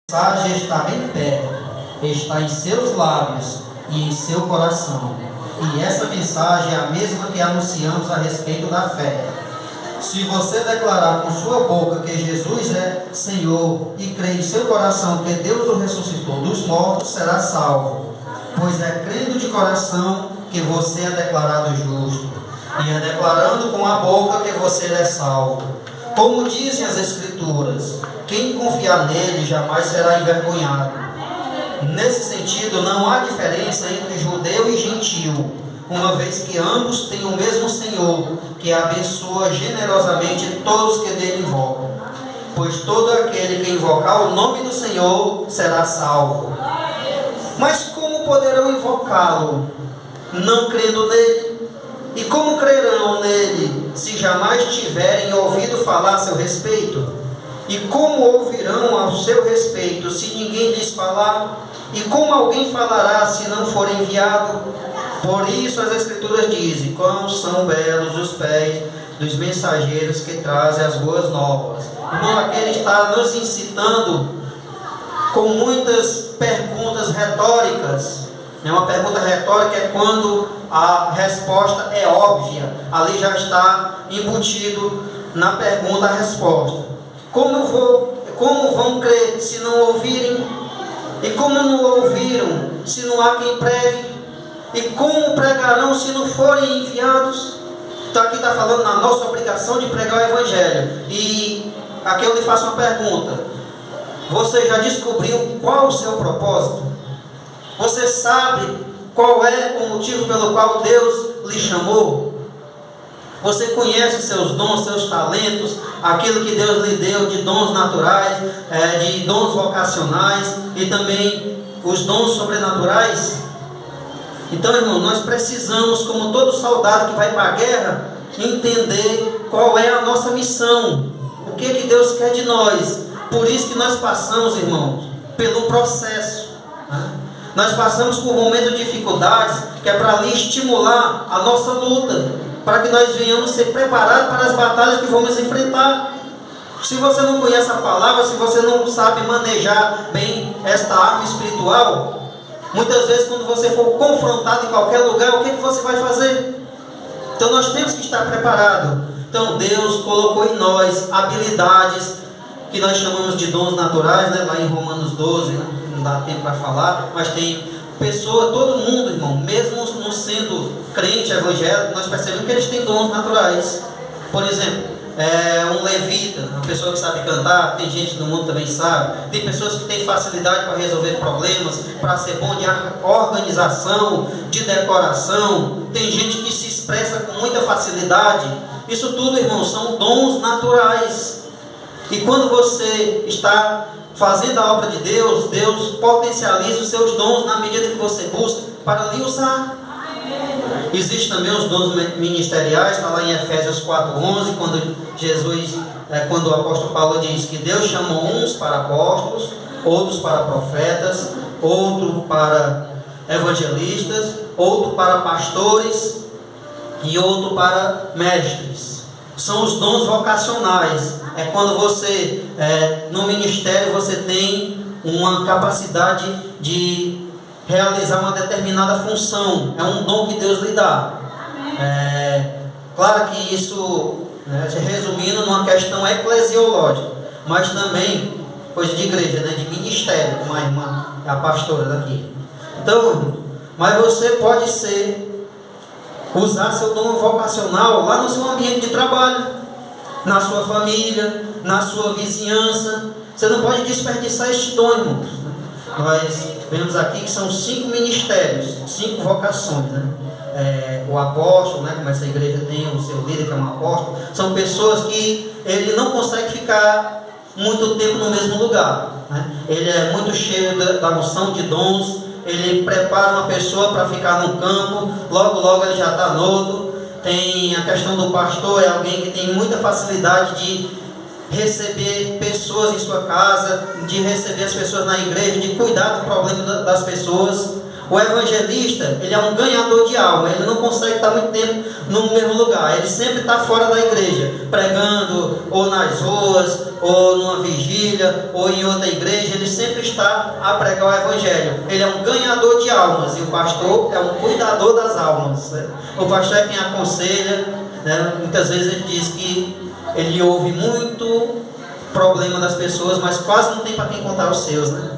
mensagem está bem perto, está em seus lábios e em seu coração. E essa mensagem é a mesma que anunciamos a respeito da fé. Se você declarar com sua boca que Jesus é Senhor e crer em seu coração que Deus o ressuscitou dos mortos, será salvo. Pois é crendo de coração que você é declarado justo, e é declarando com a boca que você é salvo. Como dizem as Escrituras, quem confiar nele jamais será envergonhado. Nesse sentido, não há diferença entre judeu e gentil, uma vez que ambos têm o mesmo Senhor, que abençoa generosamente todos que dele invocam. Pois todo aquele que invocar o nome do Senhor será salvo. Mas como poderão invocá-lo, não crendo nele? E como crerão nele, se jamais tiverem ouvido falar a seu respeito? E como ouvirão ao seu respeito, se ninguém lhes falar? E como alguém falará, se não for enviado? Por isso as Escrituras dizem, quão são belos os pés dos mensageiros que trazem as boas novas. Irmão, aqui ele está nos incitando com muitas perguntas retóricas. Uma pergunta retórica é quando a resposta é óbvia. Ali já está embutido na pergunta a resposta. Como vão crer se não ouvirem? E como não ouviram se não há quem pregue? E como pregarão se não forem enviados? Então aqui está falando na nossa obrigação de pregar o Evangelho. E aqui eu lhe faço uma pergunta. Você já descobriu qual o seu propósito? Você sabe qual é o motivo pelo qual Deus lhe chamou? Você conhece seus dons, seus talentos, aquilo que Deus lhe deu de dons naturais, de dons vocacionais e também os dons sobrenaturais? Então, irmão, nós precisamos, como todo soldado que vai para a guerra, entender qual é a nossa missão, o que Deus quer de nós. Por isso que nós passamos, irmãos, pelo processo, né? Nós passamos por momentos de dificuldades, que é para ali estimular a nossa luta, para que nós venhamos ser preparados para as batalhas que vamos enfrentar. Se você não conhece a palavra, se você não sabe manejar bem esta arma espiritual, muitas vezes quando você for confrontado em qualquer lugar, o que você vai fazer? Então nós temos que estar preparados. Então Deus colocou em nós habilidades que nós chamamos de dons naturais, né? Lá em Romanos 12, né? Não dá tempo para falar, mas tem pessoa, todo mundo, irmão, mesmo não sendo crente evangélico, nós percebemos que eles têm dons naturais. Por exemplo, um levita, uma pessoa que sabe cantar, tem gente no mundo também sabe, tem pessoas que têm facilidade para resolver problemas, para ser bom de organização, de decoração, tem gente que se expressa com muita facilidade. Isso tudo, irmão, são dons naturais. E quando você está fazendo a obra de Deus, Deus potencializa os seus dons na medida que você busca para lhe usar. Existem também os dons ministeriais, está lá em Efésios 4:11, quando o apóstolo Paulo diz que Deus chamou uns para apóstolos, outros para profetas, outros para evangelistas, outros para pastores e outros para mestres. São os dons vocacionais. É quando você, no ministério, você tem uma capacidade de realizar uma determinada função. É um dom que Deus lhe dá. Claro que isso, resumindo, numa questão eclesiológica, mas também coisa de igreja, de ministério, como a irmã, a pastora daqui. Então, mas você pode usar seu dom vocacional lá no seu ambiente de trabalho, na sua família, na sua vizinhança. Você não pode desperdiçar este dom, irmãos. Nós vemos aqui que são 5 ministérios, 5 vocações, o apóstolo, como essa igreja tem o seu líder que é um apóstolo, são pessoas que ele não consegue ficar muito tempo no mesmo lugar, Ele é muito cheio da noção de dons. Ele prepara uma pessoa para ficar no campo, logo ele já está no outro. Tem a questão do pastor, é alguém que tem muita facilidade de receber pessoas em sua casa, de receber as pessoas na igreja, de cuidar do problema das pessoas. O evangelista, ele é um ganhador de alma. Ele não consegue estar muito tempo no mesmo lugar. Ele sempre está fora da igreja, pregando ou nas ruas, ou numa vigília, ou em outra igreja. Ele sempre está a pregar o evangelho. Ele é um ganhador de almas. E o pastor é um cuidador das almas, né? O pastor é quem aconselha, né? Muitas vezes ele diz que ele ouve muito problema das pessoas, mas quase não tem para quem contar os seus, né?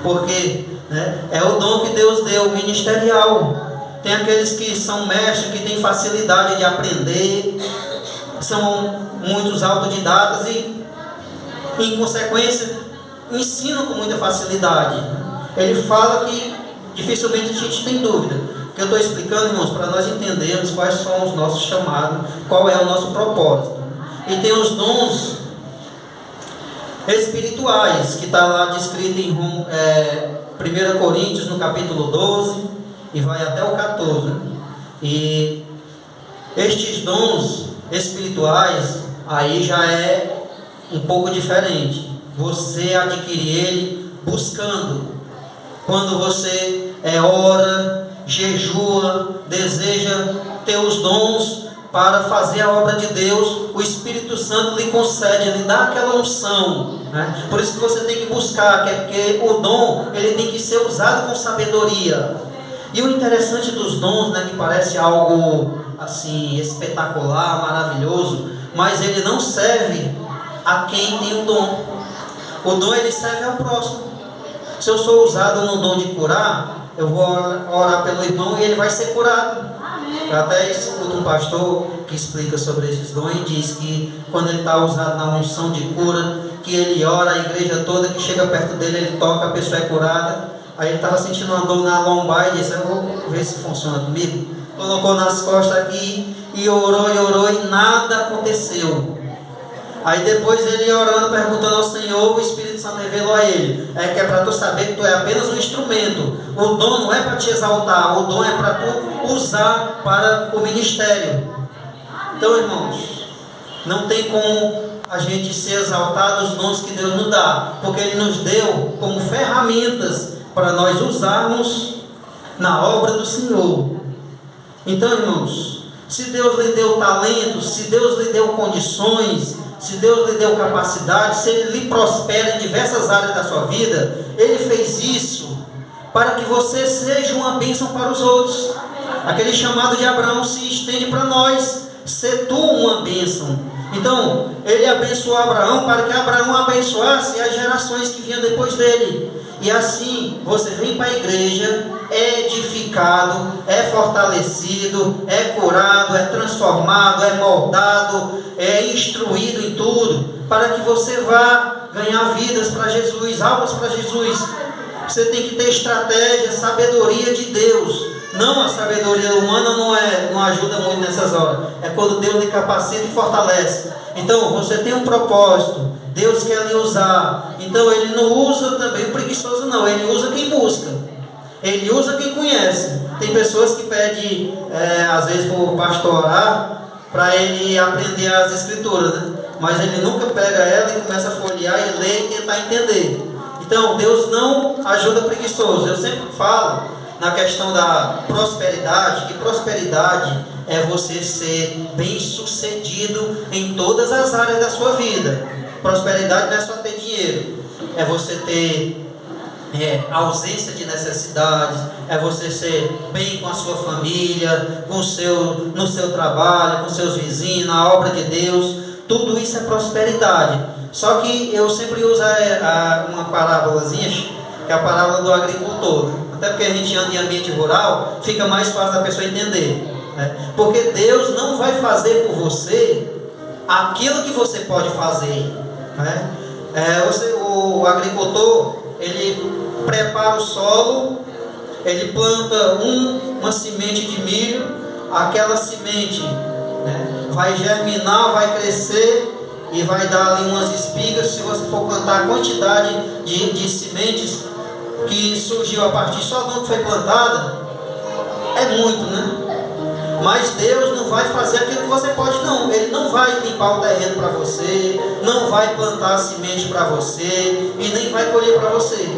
Porque, né, é o dom que Deus deu, ministerial. Tem aqueles que são mestres, que têm facilidade de aprender, são muitos autodidatas e, em consequência, ensinam com muita facilidade. Ele fala que dificilmente a gente tem dúvida. O que eu estou explicando, irmãos, para nós entendermos quais são os nossos chamados, qual é o nosso propósito. E tem os dons espirituais, que está lá descrito em 1 Coríntios, no capítulo 12, e vai até o 14. E estes dons espirituais, aí já é um pouco diferente. Você adquire ele buscando. Quando você ora, jejua, deseja ter os dons para fazer a obra de Deus, o Espírito Santo lhe concede, lhe dá aquela unção, né? Por isso que você tem que buscar, porque o dom, ele tem que ser usado com sabedoria. E o interessante dos dons, né, que parece algo assim espetacular, maravilhoso, mas ele não serve a quem tem o dom. O dom, ele serve ao próximo. Se eu sou usado no dom de curar, eu vou orar pelo irmão e ele vai ser curado. Eu até escuto um pastor que explica sobre esses dons e diz que quando ele está usado na unção de cura, que ele ora, a igreja toda que chega perto dele, ele toca, a pessoa é curada. Aí ele estava sentindo uma dor na lombar e disse: eu vou ver se funciona comigo. Colocou nas costas aqui e orou e nada aconteceu. Aí depois ele orando, perguntando ao Senhor, o Espírito Santo revelou a ele: que é para tu saber que tu é apenas um instrumento. O dom não é para te exaltar, o dom é para tu usar para o ministério. Então, irmãos, não tem como a gente ser exaltado os dons que Deus nos dá, porque Ele nos deu como ferramentas para nós usarmos na obra do Senhor. Então, irmãos, se Deus lhe deu talento, se Deus lhe deu condições, se Deus lhe deu capacidade, se Ele lhe prospera em diversas áreas da sua vida, Ele fez isso para que você seja uma bênção para os outros. Aquele chamado de Abraão se estende para nós: ser tu uma bênção. Então, Ele abençoou Abraão para que Abraão abençoasse as gerações que vinham depois dele. E assim, você vem para a igreja, é edificado, é fortalecido, é curado, é transformado, é moldado, é instruído em tudo, para que você vá ganhar vidas para Jesus, almas para Jesus. Você tem que ter estratégia, sabedoria de Deus. Não, a sabedoria humana não ajuda muito nessas horas. É quando Deus lhe capacita e fortalece. Então, você tem um propósito, Deus quer lhe usar. Então, Ele não usa também o preguiçoso, não. Ele usa quem busca. Ele usa quem conhece. Tem pessoas que pedem, às vezes, para o pastor orar, para ele aprender as escrituras, né? Mas ele nunca pega ela e começa a folhear e ler e tentar entender. Então, Deus não ajuda preguiçoso. Eu sempre falo na questão da prosperidade, que prosperidade é você ser bem sucedido em todas as áreas da sua vida. Prosperidade não é só ter dinheiro, é você ter ausência de necessidades, é você ser bem com a sua família, no seu trabalho, com seus vizinhos, na obra de Deus. Tudo isso é prosperidade. Só que eu sempre uso uma parábolazinha, que é a parábola do agricultor. Até porque a gente anda em ambiente rural, fica mais fácil da pessoa entender, né? Porque Deus não vai fazer por você aquilo que você pode fazer, né? O agricultor, ele prepara o solo, ele planta uma semente de milho, aquela semente, né, vai germinar, vai crescer e vai dar ali umas espigas. Se você for plantar a quantidade de sementes que surgiu a partir só do que foi plantada, é muito, né? Mas Deus não vai fazer aquilo que você pode, não. Ele não vai limpar o terreno para você, não vai plantar a semente para você e nem vai colher para você.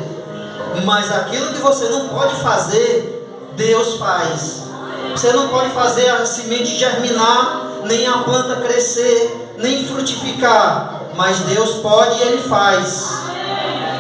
Mas aquilo que você não pode fazer, Deus faz. Você não pode fazer a semente germinar, nem a planta crescer, nem frutificar. Mas Deus pode e Ele faz.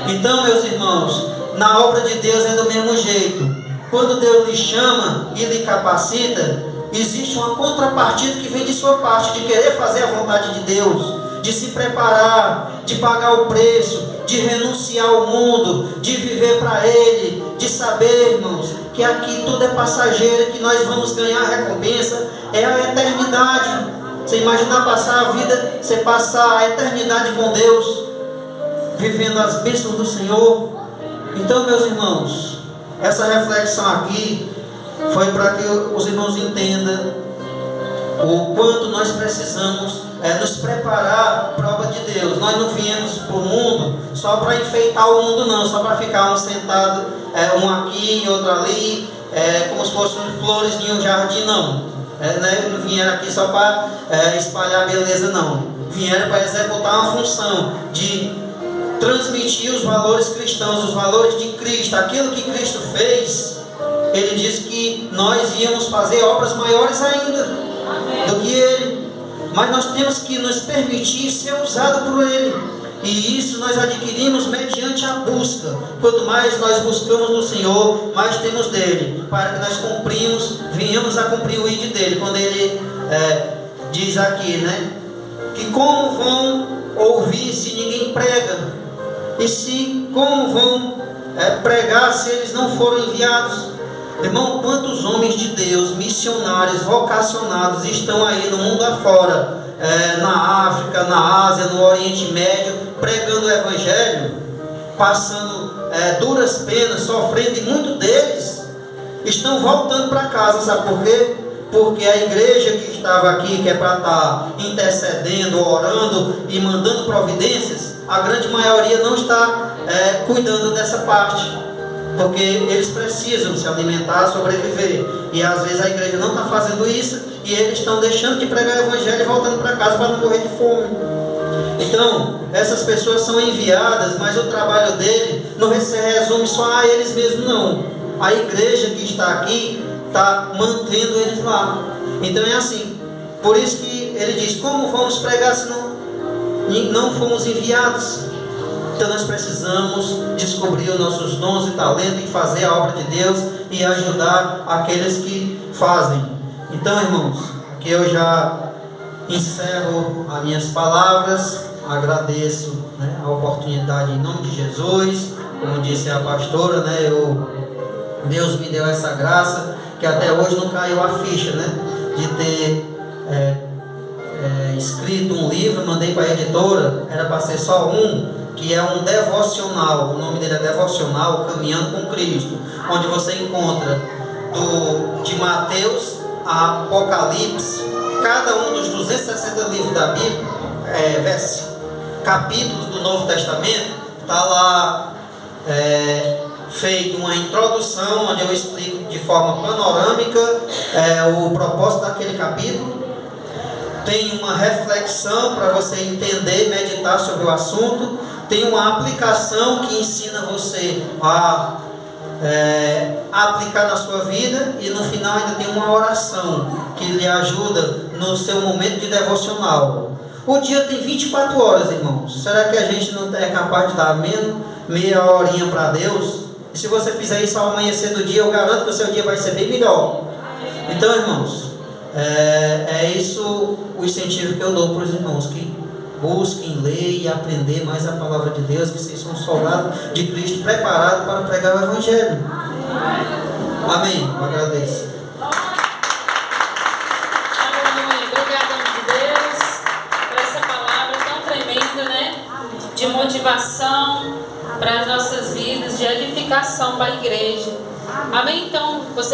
Então, meus irmãos, na obra de Deus é do mesmo jeito. Quando Deus lhe chama e lhe capacita, existe uma contrapartida que vem de sua parte, de querer fazer a vontade de Deus, de se preparar, de pagar o preço, de renunciar ao mundo, de viver para Ele, de saber, irmãos, que aqui tudo é passageiro, que nós vamos ganhar a recompensa, é a eternidade. Você imaginar passar a vida, você passar a eternidade com Deus, vivendo as bênçãos do Senhor. Então, meus irmãos, essa reflexão aqui foi para que os irmãos entendam o quanto nós precisamos nos preparar para a obra de Deus. Nós não viemos para o mundo só para enfeitar o mundo, não, só para ficar um sentado, um aqui e outro ali, como se fossem flores de um jardim, não. Não vieram aqui só para espalhar beleza, não. Vieram para executar uma função de transmitir os valores cristãos, os valores de Cristo, aquilo que Cristo fez. Ele disse que nós íamos fazer obras maiores ainda do que Ele, mas nós temos que nos permitir ser usado por Ele, e isso nós adquirimos mediante a busca. Quanto mais nós buscamos no Senhor, mais temos dele, para que nós venhamos a cumprir o ID dele, quando Ele diz aqui, né, que como vão ouvir se ninguém prega, e como vão pregar se eles não foram enviados? Irmão, quantos homens de Deus, missionários, vocacionados, estão aí no mundo afora, na África, na Ásia, no Oriente Médio, pregando o Evangelho, passando duras penas, sofrendo, e muitos deles estão voltando para casa. Sabe por quê? Porque a igreja que estava aqui, que é para estar intercedendo, orando e mandando providências, a grande maioria não está cuidando dessa parte, porque eles precisam se alimentar, sobreviver, e às vezes a igreja não está fazendo isso, e eles estão deixando de pregar o Evangelho e voltando para casa para não morrer de fome. Então, essas pessoas são enviadas, mas o trabalho dele não se resume só a eles mesmos, não. A igreja que está aqui está mantendo eles lá. Então é assim, por isso que ele diz: como vamos pregar se não fomos enviados? Então nós precisamos descobrir os nossos dons e talentos e fazer a obra de Deus e ajudar aqueles que fazem. Então, irmãos, que eu já encerro as minhas palavras, agradeço, né, a oportunidade em nome de Jesus. Como disse a pastora, né, Deus me deu essa graça, que até hoje não caiu a ficha, né, de ter escrito um livro. Mandei para a editora, era para ser só que é um devocional. O nome dele é Devocional Caminhando com Cristo, onde você encontra de Mateus a Apocalipse, cada um dos 260 livros da Bíblia, capítulos do Novo Testamento, está lá feito uma introdução, onde eu explico de forma panorâmica o propósito daquele capítulo. Tem uma reflexão para você entender, meditar sobre o assunto. Tem uma aplicação que ensina você a aplicar na sua vida, e no final ainda tem uma oração que lhe ajuda no seu momento de devocional. O dia tem 24 horas, irmãos. Será que a gente não é capaz de dar menos meia horinha para Deus? E se você fizer isso ao amanhecer do dia, eu garanto que o seu dia vai ser bem melhor. Então, irmãos, é isso o incentivo que eu dou para os irmãos, que busquem ler e aprender mais a palavra de Deus, que vocês são soldados de Cristo, preparados para pregar o Evangelho. Amém. Eu agradeço. Aleluia. Obrigada, Deus, por essa palavra tão tremenda, né? De motivação para as nossas vidas, de edificação para a igreja. Amém? Então, você